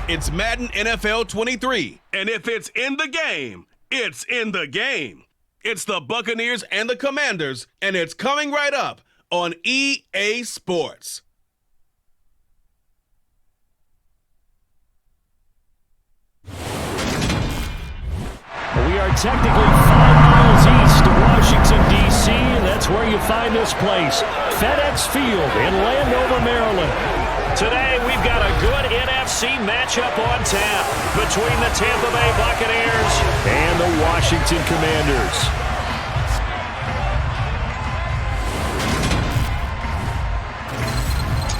It's Madden NFL 23. And if it's in the game, it's in the game. It's the Buccaneers and the Commanders, and it's coming right up on EA Sports. We are technically 5 miles east of Washington, D.C. That's where you find this place, FedEx Field in Landover, Maryland. Today, we've got a good NFC matchup on tap between the Tampa Bay Buccaneers and the Washington Commanders.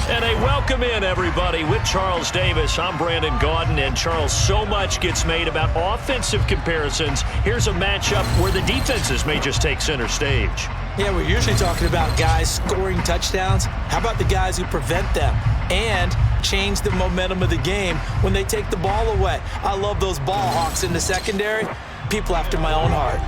And a welcome in, everybody, with Charles Davis. I'm Brandon Gaudin, and Charles, so much gets made about offensive comparisons. Here's a matchup where the defenses may just take center stage. Yeah, we're usually talking about guys scoring touchdowns. How about the guys who prevent them and change the momentum of the game when they take the ball away? I love those ball hawks in the secondary. People after my own heart.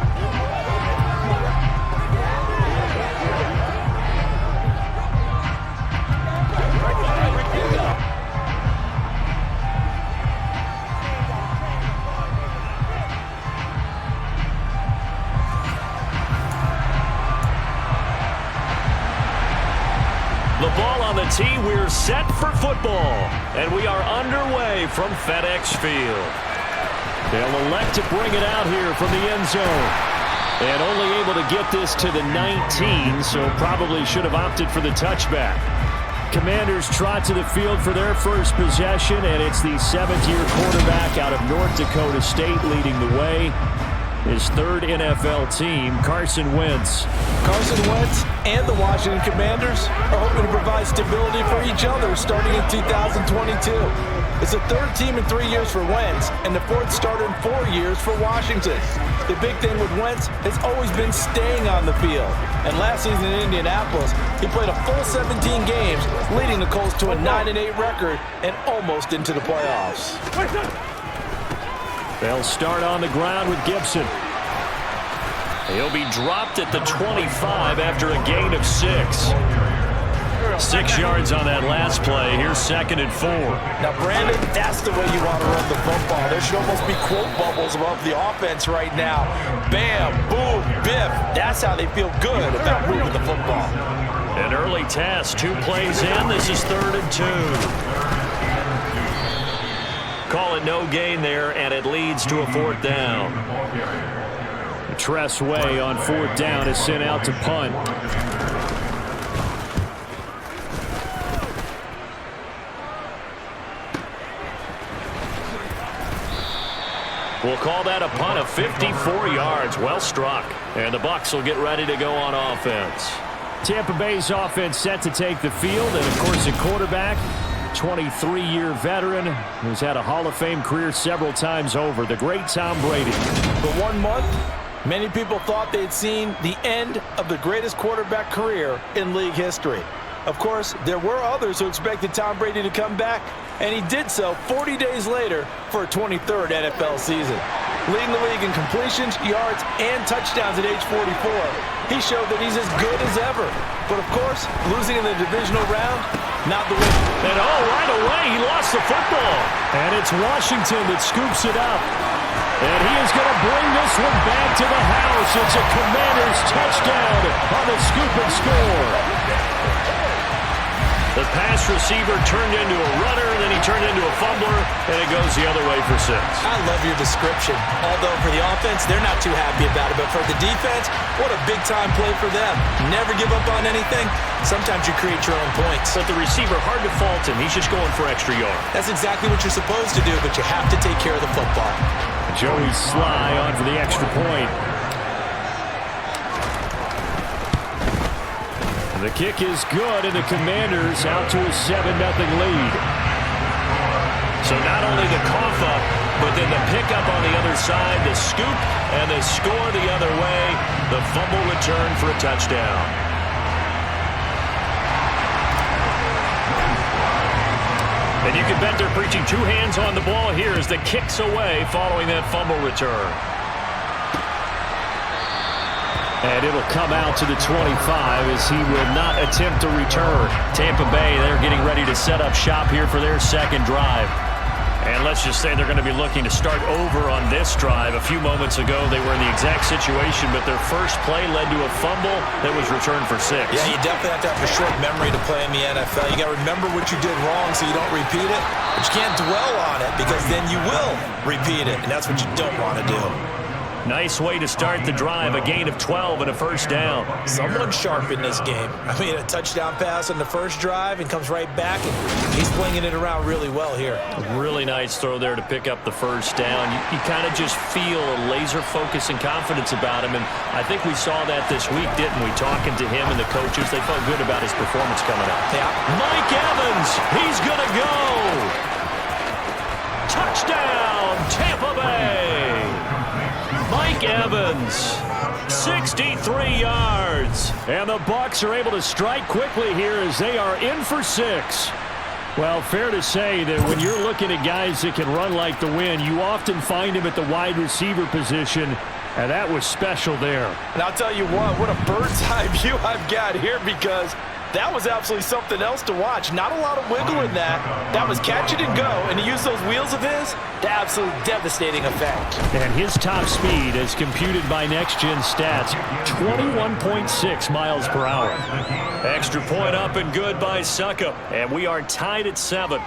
The ball on the tee, we're set for football. And we are underway from FedEx Field. They'll elect to bring it out here from the end zone. And only able to get this to the 19, so probably should have opted for the touchback. Commanders trot to the field for their first possession, and it's the 7th-year quarterback out of North Dakota State leading the way. His third NFL team, Carson Wentz. Carson Wentz and the Washington Commanders are hoping to provide stability for each other starting in 2022. It's the third team in 3 years for Wentz and the fourth starter in 4 years for Washington. The big thing with Wentz has always been staying on the field. And last season in Indianapolis, he played a full 17 games, leading the Colts to a 9-8 record and almost into the playoffs. They'll start on the ground with Gibson. He'll be dropped at the 25 after a gain of 6. 6 yards on that last play. Here's 2nd and 4. Now, Brandon, that's the way you want to run the football. There should almost be quote bubbles above the offense right now. Bam, boom, biff. That's how they feel good about moving the football. An early test. 2 plays in. This is 3rd and 2. Call it no gain there, and it leads to a 4th down. Tress Way on 4th down is sent out to punt. We'll call that a punt of 54 yards. Well struck. And the Bucs will get ready to go on offense. Tampa Bay's offense set to take the field, and of course a quarterback, 23-year veteran who's had a Hall of Fame career several times over, the great Tom Brady. For 1 month, many people thought they'd seen the end of the greatest quarterback career in league history. Of course, there were others who expected Tom Brady to come back, and he did so 40 days later for a 23rd NFL season. Leading the league in completions, yards, and touchdowns at age 44, he showed that he's as good as ever. But of course, losing in the divisional round, not the way. And right away, he lost the football. And it's Washington that scoops it up. And he is going to bring this one back to the house. It's a Commanders touchdown on the scoop and score. The pass receiver turned into a runner, then he turned into a fumbler, and it goes the other way for 6. I love your description. Although for the offense, they're not too happy about it. But for the defense, what a big-time play for them. Never give up on anything. Sometimes you create your own points. But the receiver, hard to fault him. He's just going for extra yards. That's exactly what you're supposed to do, but you have to take care of the football. Joey Sly on for the extra point. The kick is good, and the Commanders out to a 7-0 lead. So not only the cough up, but then the pickup on the other side, the scoop, and the score the other way. The fumble return for a touchdown. And you can bet they're preaching 2 hands on the ball here as the kick's away following that fumble return. And it'll come out to the 25 as he will not attempt to return. Tampa Bay, they're getting ready to set up shop here for their second drive. And let's just say they're going to be looking to start over on this drive. A few moments ago, they were in the exact situation, but their first play led to a fumble that was returned for 6. Yeah, you definitely have to have a short memory to play in the NFL. You got to remember what you did wrong so you don't repeat it, but you can't dwell on it because then you will repeat it, and that's what you don't want to do. Nice way to start the drive, a gain of 12 and a first down. Someone's sharp in this game. I mean, a touchdown pass on the first drive and comes right back, and he's flinging it around really well here. A really nice throw there to pick up the first down. You kind of just feel a laser focus and confidence about him, and I think we saw that this week, didn't we? Talking to him and the coaches, they felt good about his performance coming up. Yeah. Mike Evans, he's going to go. Touchdown, Tampa Bay. Mike Evans, 63 yards. And the Bucs are able to strike quickly here as they are in for 6. Well, fair to say that when you're looking at guys that can run like the wind, you often find him at the wide receiver position, and that was special there. And I'll tell you what a bird's eye view I've got here because that was absolutely something else to watch. Not a lot of wiggle in that. That was catch it and go, and to use those wheels of his, the absolute devastating effect. And his top speed, as computed by Next Gen Stats, 21.6 miles per hour. Extra point up and good by Suckup, and we are tied at 7.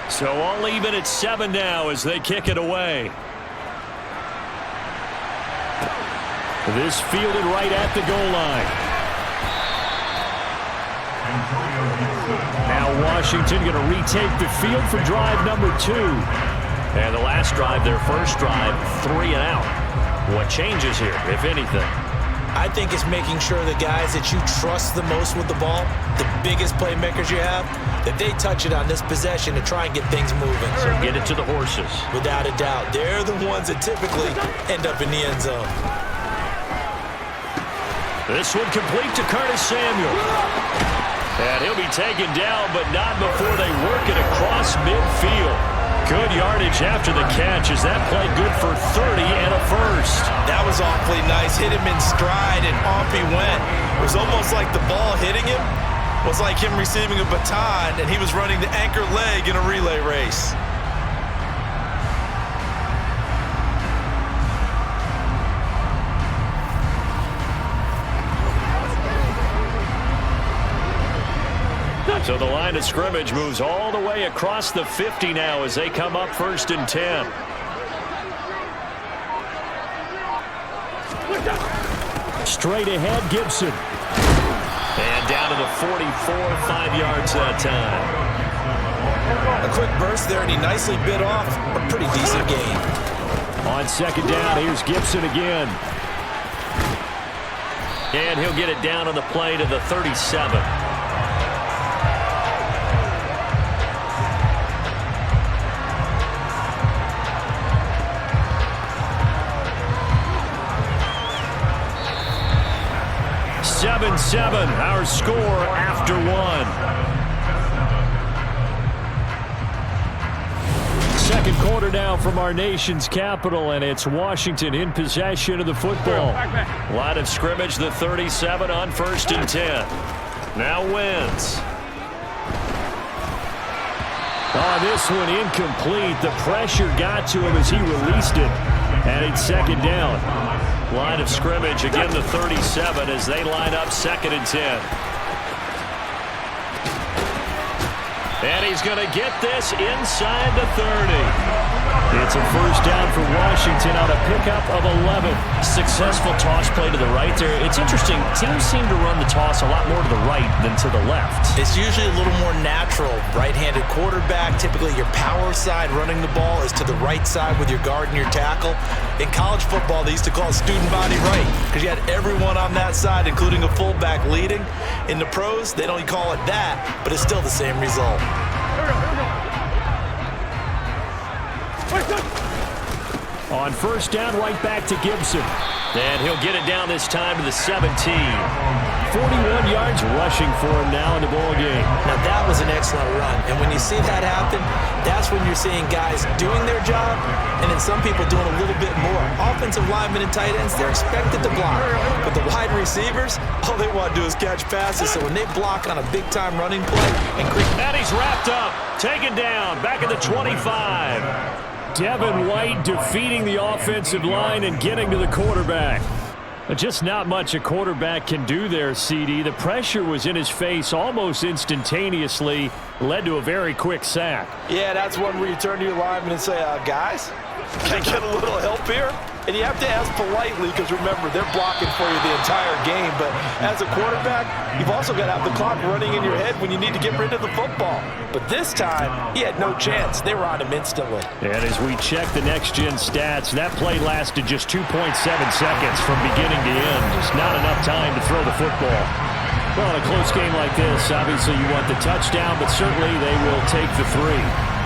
So all even at 7 now as they kick it away. This fielded right at the goal line. Now Washington going to retake the field for drive number 2. And the last drive, their first drive, 3 and out. What changes here, if anything? I think it's making sure the guys that you trust the most with the ball, the biggest playmakers you have, that they touch it on this possession to try and get things moving. So get it to the horses. Without a doubt. They're the ones that typically end up in the end zone. This one complete to Curtis Samuel. And he'll be taken down, but not before they work it across midfield. Good yardage after the catch as that play good for 30 and a first. That was awfully nice. Hit him in stride, and off he went. It was almost like the ball hitting him was like him receiving a baton, and he was running the anchor leg in a relay race. So the line of scrimmage moves all the way across the 50 now as they come up 1st and 10. Straight ahead, Gibson. And down to the 44, 5 yards that time. A quick burst there, and he nicely bit off a pretty decent gain. On 2nd down, here's Gibson again. And he'll get it down on the play to the 37. Our score after 1. Second quarter now from our nation's capital, and it's Washington in possession of the football. Line of scrimmage, the 37 on 1st and 10. Now wins. Oh, this one incomplete. The pressure got to him as he released it, and it's 2nd down. Line of scrimmage, again the 37 as they line up 2nd and 10. And he's going to get this inside the 30. It's a first down for Washington on a pickup of 11. Successful toss play to the right there. It's interesting. Teams seem to run the toss a lot more to the right than to the left. It's usually a little more natural. Right-handed quarterback, typically your power side running the ball is to the right side with your guard and your tackle. In college football, they used to call it student body right because you had everyone on that side, including a fullback leading. In the pros, they don't call it that, but it's still the same result. On first down, right back to Gibson. And he'll get it down this time to the 17. 41 yards rushing for him now in the ball game. Now, that was an excellent run. And when you see that happen, that's when you're seeing guys doing their job and then some people doing a little bit more. Offensive linemen and tight ends, they're expected to block. But the wide receivers, all they want to do is catch passes. So when they block on a big-time running play and he's wrapped up, taken down, back at the 25. Devin White defeating the offensive line and getting to the quarterback. Just not much a quarterback can do there, CD. The pressure was in his face almost instantaneously, led to a very quick sack. Yeah, that's one where you turn to your lineman and say, guys, can I get a little help here? And you have to ask politely because, remember, they're blocking for you the entire game. But as a quarterback, you've also got to have the clock running in your head when you need to get rid of the football. But this time, he had no chance. They were on him instantly. And as we check the next-gen stats, that play lasted just 2.7 seconds from beginning to end. Just not enough time to throw the football. Well, in a close game like this, obviously you want the touchdown, but certainly they will take the 3.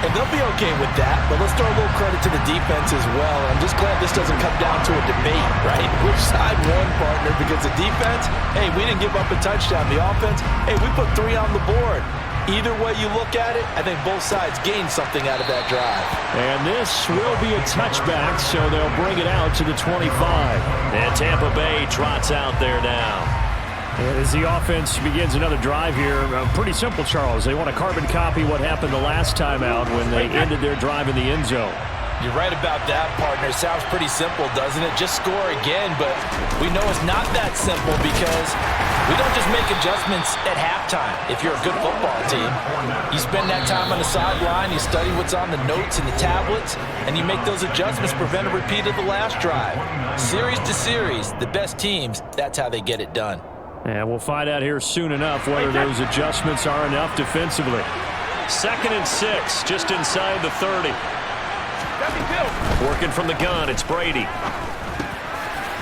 And they'll be okay with that, but let's throw a little credit to the defense as well. I'm just glad this doesn't come down to a debate, right? Which side won, partner? Because the defense, hey, we didn't give up a touchdown. The offense, hey, we put 3 on the board. Either way you look at it, I think both sides gained something out of that drive. And this will be a touchback, so they'll bring it out to the 25. And Tampa Bay trots out there now. And as the offense begins another drive here, pretty simple, Charles. They want to carbon copy what happened the last time out when they ended their drive in the end zone. You're right about that, partner. Sounds pretty simple, doesn't it? Just score again, but we know it's not that simple because we don't just make adjustments at halftime. If you're a good football team, you spend that time on the sideline, you study what's on the notes and the tablets, and you make those adjustments, prevent a repeat of the last drive. Series to series, the best teams, that's how they get it done. And we'll find out here soon enough whether those adjustments are enough defensively. 2nd and 6, just inside the 30. Working from the gun, it's Brady.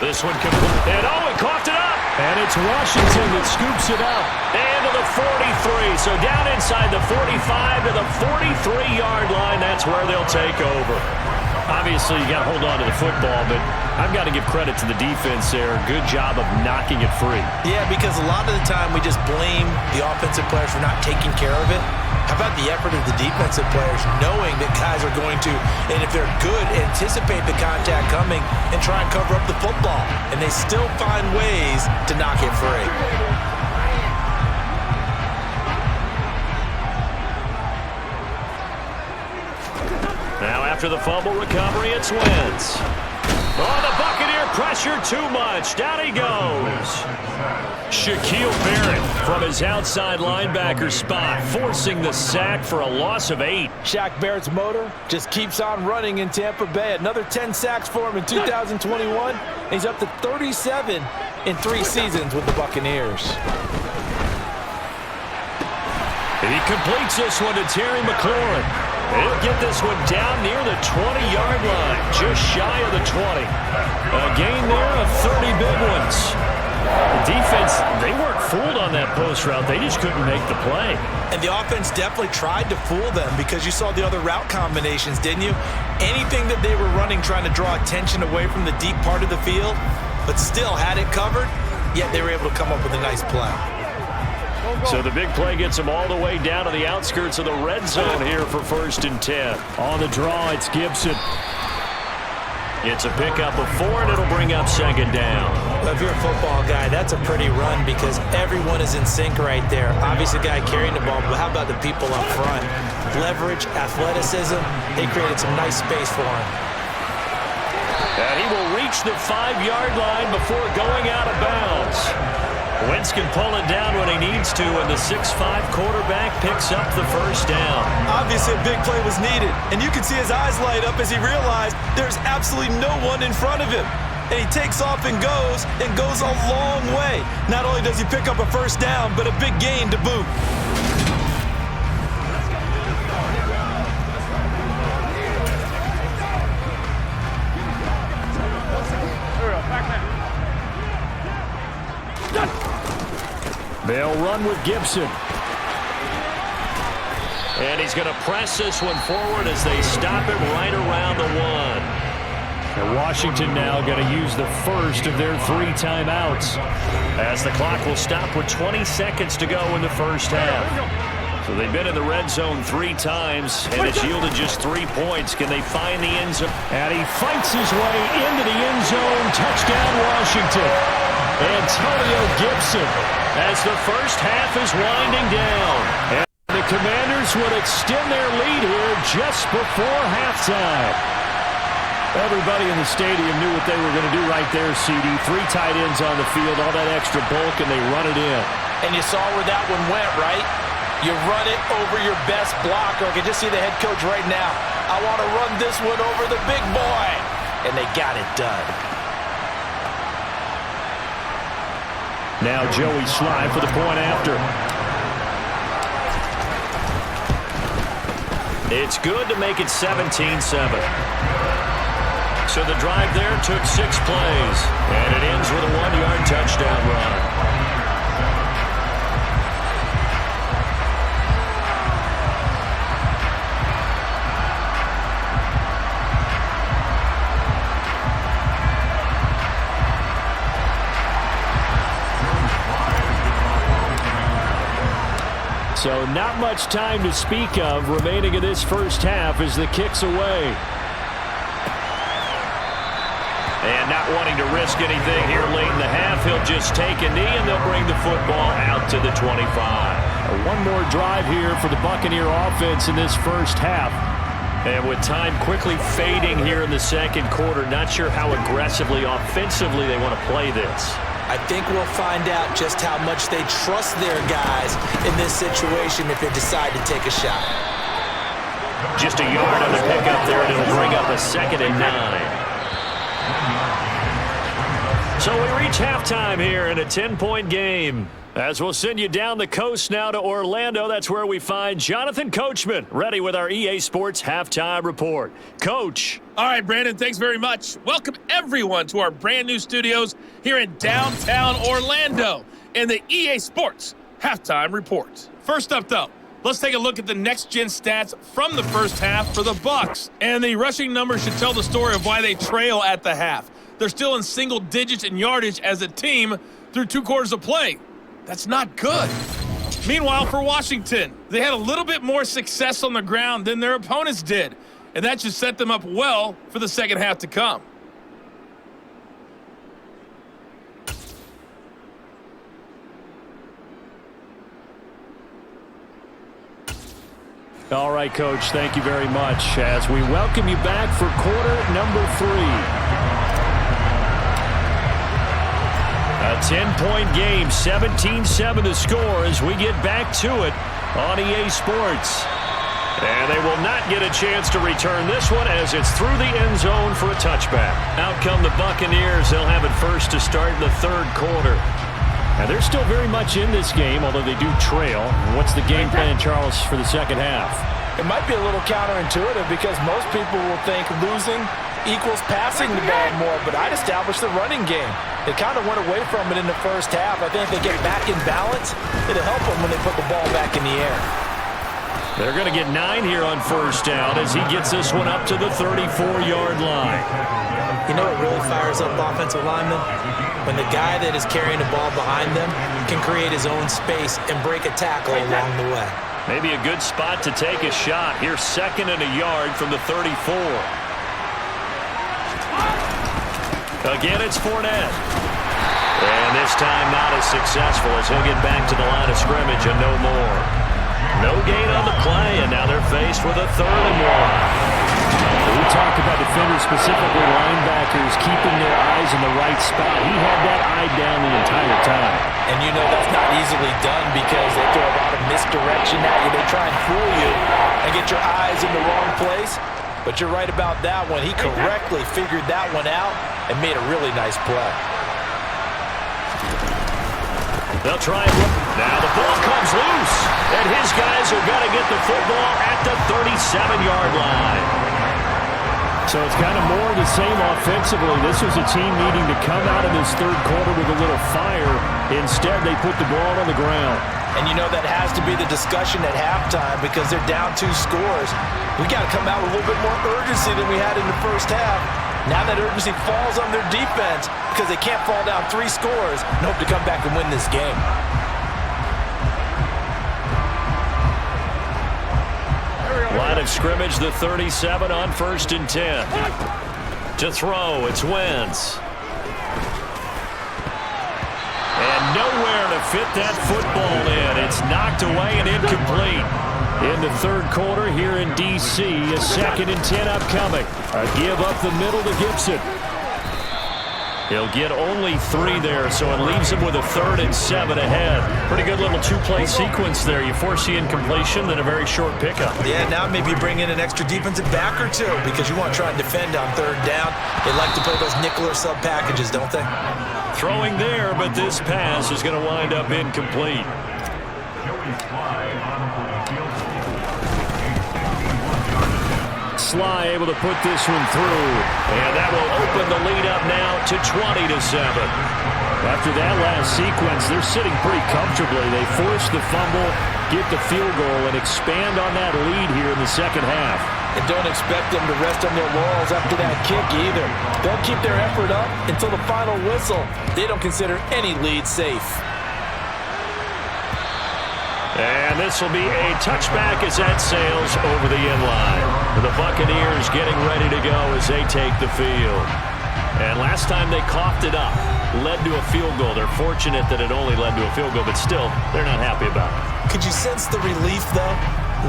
This one complete. And he coughed it up. And it's Washington that scoops it up. And to the 43. So down inside the 45 to the 43-yard line. That's where they'll take over. Obviously, you got to hold on to the football, but I've got to give credit to the defense there. Good job of knocking it free. Yeah, because a lot of the time we just blame the offensive players for not taking care of it. How about the effort of the defensive players knowing that guys are going to, and if they're good, anticipate the contact coming and try and cover up the football. And they still find ways to knock it free. Now after the fumble recovery, it's Wentz. Oh, the Buccaneer pressure too much. Down he goes. Shaquille Barrett from his outside linebacker spot, forcing the sack for a loss of 8. Shaq Barrett's motor just keeps on running in Tampa Bay. Another 10 sacks for him in 2021. He's up to 37 in 3 seasons with the Buccaneers. And he completes this one to Terry McLaurin. He'll get this one down near the 20-yard line, just shy of the 20. A gain there of 30 big ones. The defense, they weren't fooled on that post route. They just couldn't make the play. And the offense definitely tried to fool them because you saw the other route combinations, didn't you? Anything that they were running trying to draw attention away from the deep part of the field, but still had it covered, yet they were able to come up with a nice play. So the big play gets them all the way down to the outskirts of the red zone here for 1st and 10. On the draw, it's Gibson. It's a pickup of 4, and it'll bring up 2nd down. Well, if you're a football guy, that's a pretty run because everyone is in sync right there. Obviously, the guy carrying the ball, but how about the people up front? Leverage, athleticism, they created some nice space for him. And he will reach the 5-yard line before going out of bounds. Wentz can pull it down when he needs to, and the 6'5 quarterback picks up the 1st down. Obviously, a big play was needed, and you can see his eyes light up as he realized there's absolutely no one in front of him. And he takes off and goes a long way. Not only does he pick up a 1st down, but a big gain to boot. They'll run with Gibson. And he's going to press this one forward as they stop it right around the 1. And Washington now going to use the first of their 3 timeouts, as the clock will stop with 20 seconds to go in the first half. So they've been in the red zone 3 times, and it's yielded just 3 points. Can they find the end zone? And he fights his way into the end zone. Touchdown, Washington. Antonio Gibson, as the first half is winding down. And the Commanders would extend their lead here just before halftime. Everybody in the stadium knew what they were going to do right there, CD. 3 tight ends on the field, all that extra bulk, and they run it in. And you saw where that one went, right? You run it over your best blocker. I can just see the head coach right now. I want to run this one over the big boy. And they got it done. Now Joey Sly for the point after. It's good to make it 17-7. So the drive there took 6 plays, and it ends with a 1-yard touchdown run. So not much time to speak of remaining in this first half as the kick's away. And not wanting to risk anything here late in the half, he'll just take a knee and they'll bring the football out to the 25. One more drive here for the Buccaneer offense in this first half. And with time quickly fading here in the second quarter, not sure how aggressively, offensively they want to play this. I think we'll find out just how much they trust their guys in this situation if they decide to take a shot. Just a yard on the pickup there, and it'll bring up a 2nd and 9. So we reach halftime here in a 10-point game. As we'll send you down the coast now to Orlando, that's where we find Jonathan Coachman, ready with our EA Sports Halftime Report. Coach. All right, Brandon, thanks very much. Welcome, everyone, to our brand-new studios here in downtown Orlando in the EA Sports Halftime Report. First up, though, let's take a look at the next-gen stats from the first half for the Bucs. And the rushing numbers should tell the story of why they trail at the half. They're still in single digits in yardage as a team through 2 quarters of play. That's not good. Meanwhile, for Washington, they had a little bit more success on the ground than their opponents did, and that should set them up well for the second half to come. All right, Coach, thank you very much as we welcome you back for quarter number 3. A 10-point game, 17-7 the score as we get back to it on EA Sports. And they will not get a chance to return this one as it's through the end zone for a touchback. Out come the Buccaneers. They'll have it first to start in the 3rd quarter. And they're still very much in this game, although they do trail. What's the game plan, Charles, for the second half? It might be a little counterintuitive because most people will think losing equals passing the ball more, but I'd establish the running game. They kind of went away from it in the first half. I think if they get back in balance, it'll help them when they put the ball back in the air. They're going to get 9 here on first down as he gets this one up to the 34-yard line. You know what really fires up offensive linemen? When the guy that is carrying the ball behind them can create his own space and break a tackle along the way. Maybe a good spot to take a shot. Here's 2nd and a yard from the 34. Again, it's Fournette. And this time not as successful as he'll get back to the line of scrimmage and no more. No gain on the play, and now they're faced with a 3rd and 1. We talked about defenders, specifically linebackers, keeping their eyes in the right spot. He had that eye down the entire time. And you know that's not easily done because they throw a lot of misdirection at you. They try and fool you and get your eyes in the wrong place. But you're right about that one. He correctly figured that one out and made a really nice play. They'll try it. Now the ball comes loose. And his guys are going to get the football at the 37-yard line. So it's kind of more of the same offensively. This was a team needing to come out of this 3rd quarter with a little fire. Instead, they put the ball on the ground. And you know that has to be the discussion at halftime because they're down 2 scores. We got to come out with a little bit more urgency than we had in the first half. Now that urgency falls on their defense because they can't fall down 3 scores and hope to come back and win this game. Line of scrimmage, the 37 on 1st and 10. To throw, it's Wentz. And nowhere to fit that football in. It's knocked away and incomplete. In the 3rd quarter here in D.C., a 2nd and 10 upcoming. A give up the middle to Gibson. He'll get only 3 there, so it leaves him with a 3rd and 7 ahead. Pretty good little 2-play sequence there. You force the incompletion, then a very short pickup. Yeah, now maybe bring in an extra defensive back or 2 because you want to try and defend on 3rd down. They like to play those nickel or sub packages, don't they? Throwing there, but this pass is going to wind up incomplete. Sly able to put this one through, and that will open the lead up now to 20-7. After that last sequence, they're sitting pretty comfortably. They force the fumble, get the field goal, and expand on that lead here in the 2nd half. And don't expect them to rest on their laurels after that kick either. They'll keep their effort up until the final whistle. They don't consider any lead safe. And this will be a touchback as that sails over the end line. The Buccaneers getting ready to go as they take the field. And last time they coughed it up, led to a field goal. They're fortunate that it only led to a field goal, but still, they're not happy about it. Could you sense the relief, though,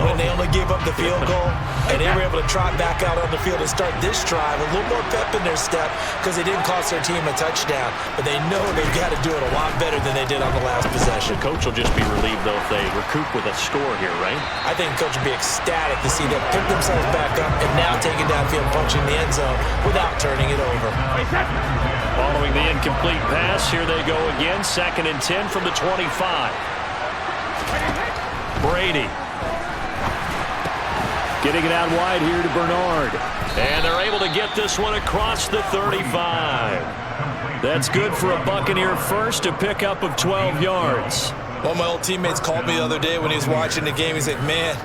when they only gave up the field goal and they were able to trot back out on the field and start this drive? A little more pep in their step because they didn't cost their team a touchdown, but they know they've got to do it a lot better than they did on the last possession. The coach will just be relieved, though, if they recoup with a score here, right? I think the coach will be ecstatic to see them pick themselves back up and now taking downfield, punching the end zone without turning it over. Following the incomplete pass, here they go again. 2nd and 10 from the 25. Brady. Getting it out wide here to Bernard. And they're able to get this one across the 35. That's good for a Buccaneer first, to pick up of 12 yards. One of my old teammates called me the other day when he was watching the game. He's like, man,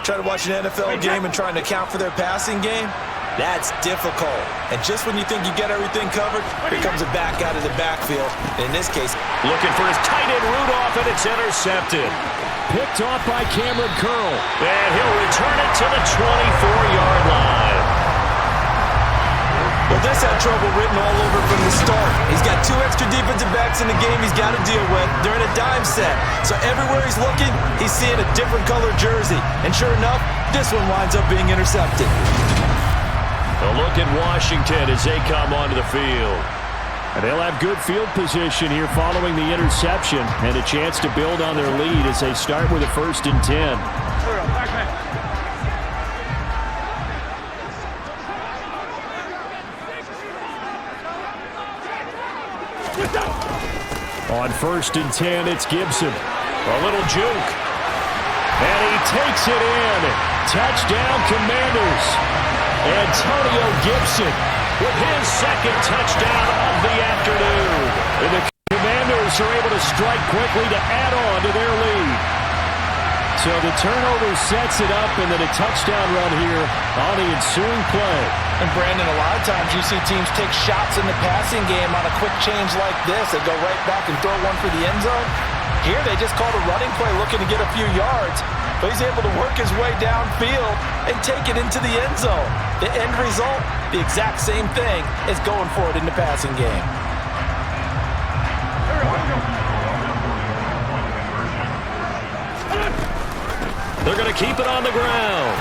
trying to watch an NFL game and trying to account for their passing game? That's difficult. And just when you think you get everything covered, here comes a back out of the backfield. In this case, looking for his tight end Rudolph, and it's intercepted. Picked off by Cameron Curl. And he'll return it to the 24-yard line. Well, this had trouble written all over from the start. He's got 2 extra defensive backs in the game he's got to deal with. They're in a dime set. So everywhere he's looking, he's seeing a different color jersey. And sure enough, this one winds up being intercepted. A look at Washington as they come onto the field. And they'll have good field position here following the interception and a chance to build on their lead as they start with a 1st and 10. On 1st and 10, it's Gibson. A little juke. And he takes it in. Touchdown, Commanders. Antonio Gibson with his 2nd touchdown of the afternoon. And the Commanders are able to strike quickly to add on to their lead. So the turnover sets it up, and then a touchdown run here on the ensuing play. And Brandon, a lot of times you see teams take shots in the passing game on a quick change like this. They go right back and throw one for the end zone. Here they just called a running play looking to get a few yards. But he's able to work his way downfield and take it into the end zone. The end result, the exact same thing as going for it in the passing game. They're going to keep it on the ground.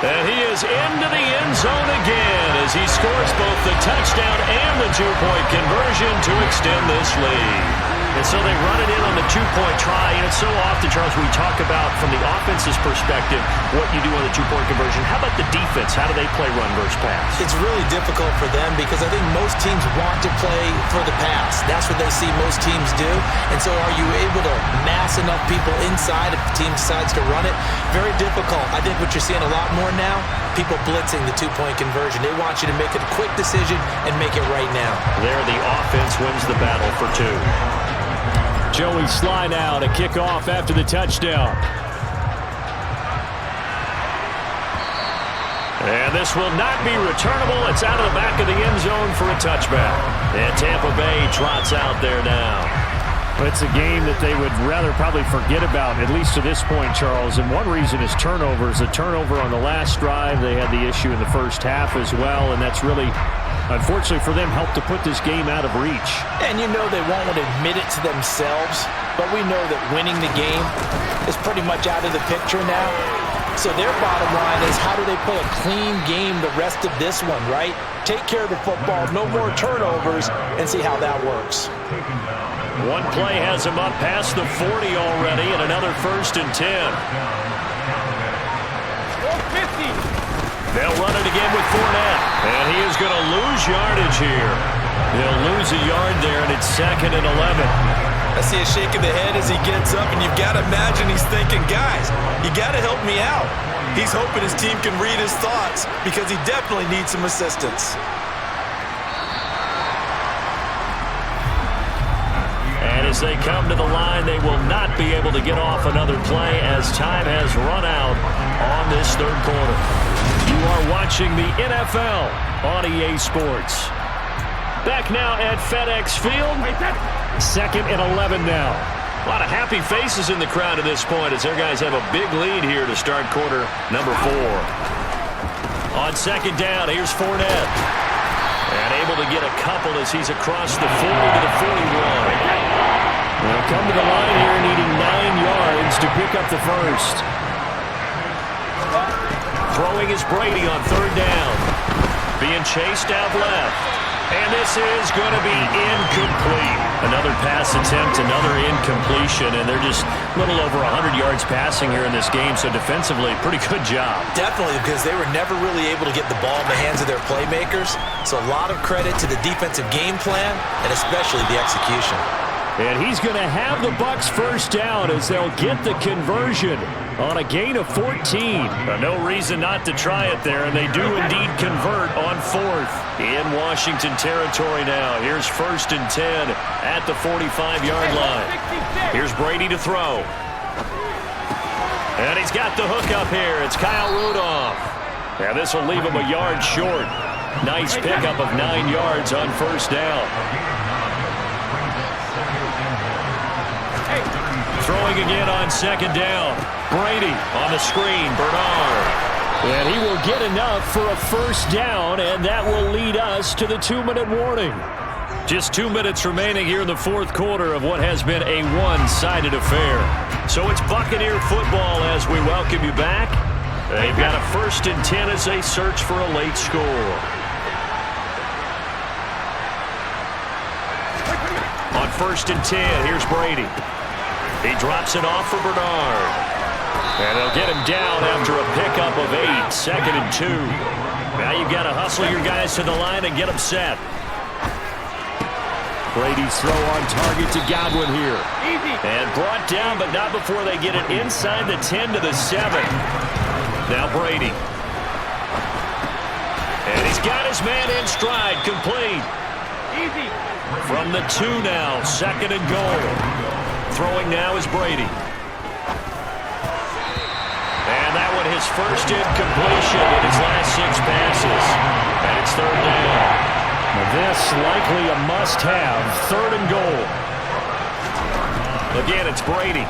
And he is into the end zone again as he scores both the touchdown and the 2-point conversion to extend this lead. And so they run it in on the 2-point try. And it's so often, Charles, we talk about from the offense's perspective what you do on the 2-point conversion. How about the defense? How do they play run versus pass? It's really difficult for them because I think most teams want to play for the pass. That's what they see most teams do. And so are you able to mass enough people inside if the team decides to run it? Very difficult. I think what you're seeing a lot more now, people blitzing the 2-point conversion. They want you to make a quick decision and make it right now. There, the offense wins the battle for 2. Joey Sly now to kick off after the touchdown. And this This will not be returnable. It's out of the back of the end zone for a touchback. And Tampa Bay trots out there now. It's a game that they would rather probably forget about, at least to this point, Charles. And one reason is turnovers. A turnover on the last drive. They had the issue in the first half as well, and that's really, unfortunately for them, helped to put this game out of reach. And you know they won't admit it to themselves, but we know that winning the game is pretty much out of the picture now. So their bottom line is, how do they play a clean game the rest of this one, right? Take care of the football, no more turnovers, and see how that works. One play has him up past the 40 already, and another 1st and 10. They'll run it again with Fournette, and he is going to lose yardage here. He'll lose a yard there, and it's 2nd and 11. I see a shake of the head as he gets up, and you've got to imagine he's thinking, guys, you got to help me out. He's hoping his team can read his thoughts because he definitely needs some assistance. And as they come to the line, they will not be able to get off another play as time has run out on this 3rd quarter. You are watching the NFL on EA Sports. Back now at FedEx Field. 2nd and 11 now. A lot of happy faces in the crowd at this point as their guys have a big lead here to start quarter number 4. On 2nd down, here's Fournette. And able to get a couple as he's across the 40 to the 41. They'll come to the line here needing 9 yards to pick up the 1st. Throwing is Brady on 3rd down. Being chased out left. And this is going to be incomplete. Another pass attempt, another incompletion, and they're just a little over 100 yards passing here in this game, so defensively, pretty good job. Definitely, because they were never really able to get the ball in the hands of their playmakers, so a lot of credit to the defensive game plan, and especially the execution. And he's going to have the Bucs 1st down as they'll get the conversion on a gain of 14. No reason not to try it there, and they do indeed convert on 4th in Washington territory now. Here's 1st and 10 at the 45-yard line. Here's Brady to throw. And he's got the hook up here. It's Kyle Rudolph. And this will leave him a yard short. Nice pickup of 9 yards on 1st down. Throwing again on 2nd down. Brady on the screen. Bernard. And he will get enough for a 1st down, and that will lead us to the 2-minute warning. Just 2 minutes remaining here in the 4th quarter of what has been a one-sided affair. So it's Buccaneer football as we welcome you back. They've got a 1st and 10 as they search for a late score. On 1st and 10, here's Brady. He drops it off for Bernard. And they'll get him down after a pickup of 8. 2nd and 2. Now you've got to hustle your guys to the line and get them set. Brady's throw on target to Godwin here. And brought down, but not before they get it inside the 10 to the 7. Now Brady. And he's got his man in stride, complete. From the 2 now, 2nd and goal. Throwing now is Brady. And that one his first incompletion in his last 6 passes. And it's 3rd down. This likely a must-have. 3rd and goal. Again, it's Brady.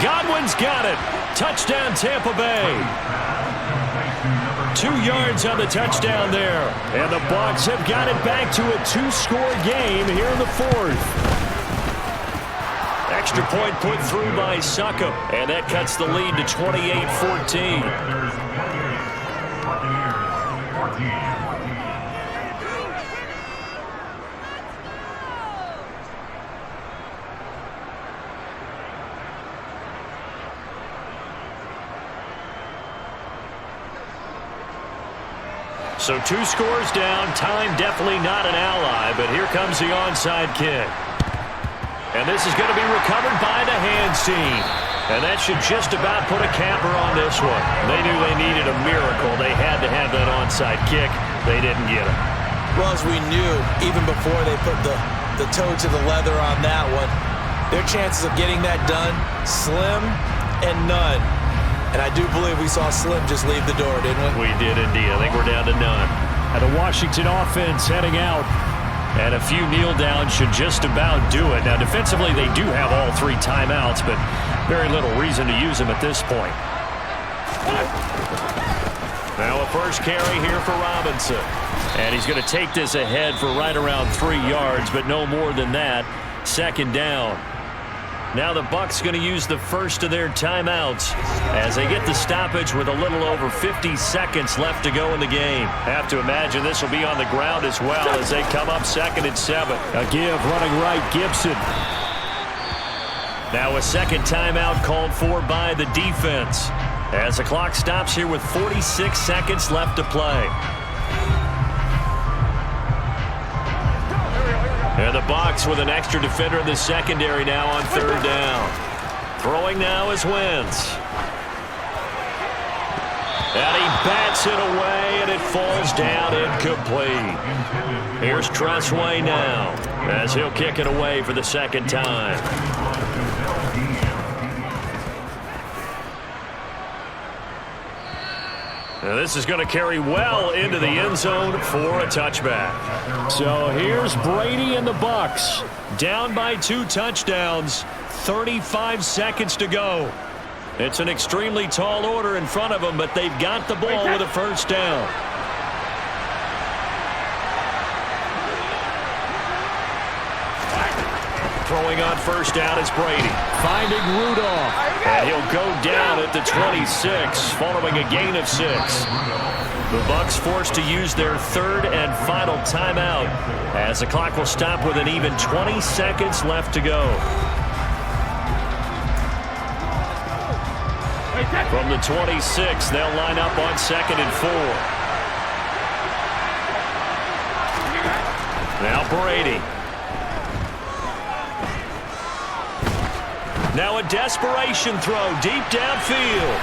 Godwin's got it. Touchdown, Tampa Bay. 2 yards on the touchdown there. And the Bucs have got it back to a 2-score game here in the 4th. Extra point put through by Suckup, and that cuts the lead to 28-14. So 2 scores down, time definitely not an ally, but here comes the onside kick. And this is going to be recovered by the hands team. And that should just about put a capper on this one. They knew they needed a miracle. They had to have that onside kick. They didn't get it. Well, as we knew, even before they put the toe to the leather on that one, their chances of getting that done, slim and none. And I do believe we saw Slim just leave the door, didn't we? We did indeed. I think we're down to none. And the Washington offense heading out. And a few kneel downs should just about do it. Now, defensively, they do have all 3 timeouts, but very little reason to use them at this point. Now a first carry here for Robinson. And he's going to take this ahead for right around 3 yards, but no more than that. Second down. Now the Bucs going to use the first of their timeouts as they get the stoppage with a little over 50 seconds left to go in the game. Have to imagine this will be on the ground as well as they come up 2nd and 7. A give running right, Gibson. Now a second timeout called for by the defense as the clock stops here with 46 seconds left to play. And the Bucs with an extra defender in the secondary now on 3rd down. Throwing now is Wentz. And he bats it away, and it falls down incomplete. Here's Tressway now as he'll kick it away for the 2nd time. Now this is going to carry well into the end zone for a touchback. So here's Brady and the Bucs. Down by 2 touchdowns, 35 seconds to go. It's an extremely tall order in front of them, but they've got the ball with a first down. Throwing on first down is Brady. Finding Rudolph. And he'll go down at the 26, following a gain of 6. The Bucs forced to use their 3rd and final timeout as the clock will stop with an even 20 seconds left to go. From the 26, they'll line up on 2nd and 4. Now Brady. Now a desperation throw deep downfield.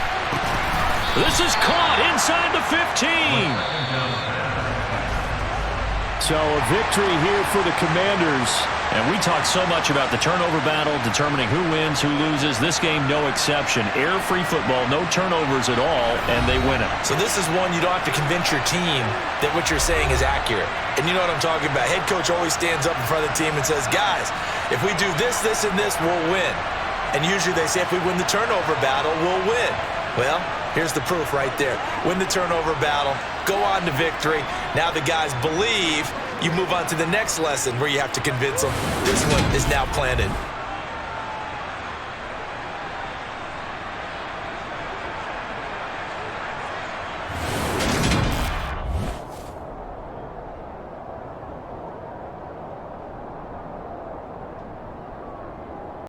This is caught inside the 15. So a victory here for the Commanders. And we talked so much about the turnover battle, determining who wins, who loses. This game, no exception. Error-free football, no turnovers at all, and they win it. So this is one you don't have to convince your team that what you're saying is accurate. And you know what I'm talking about. Head coach always stands up in front of the team and says, guys, if we do this, this, and this, we'll win. And usually they say if we win the turnover battle, we'll win. Well, here's the proof right there. Win the turnover battle, go on to victory. Now the guys believe. You move on to the next lesson where you have to convince them. This one is now planted.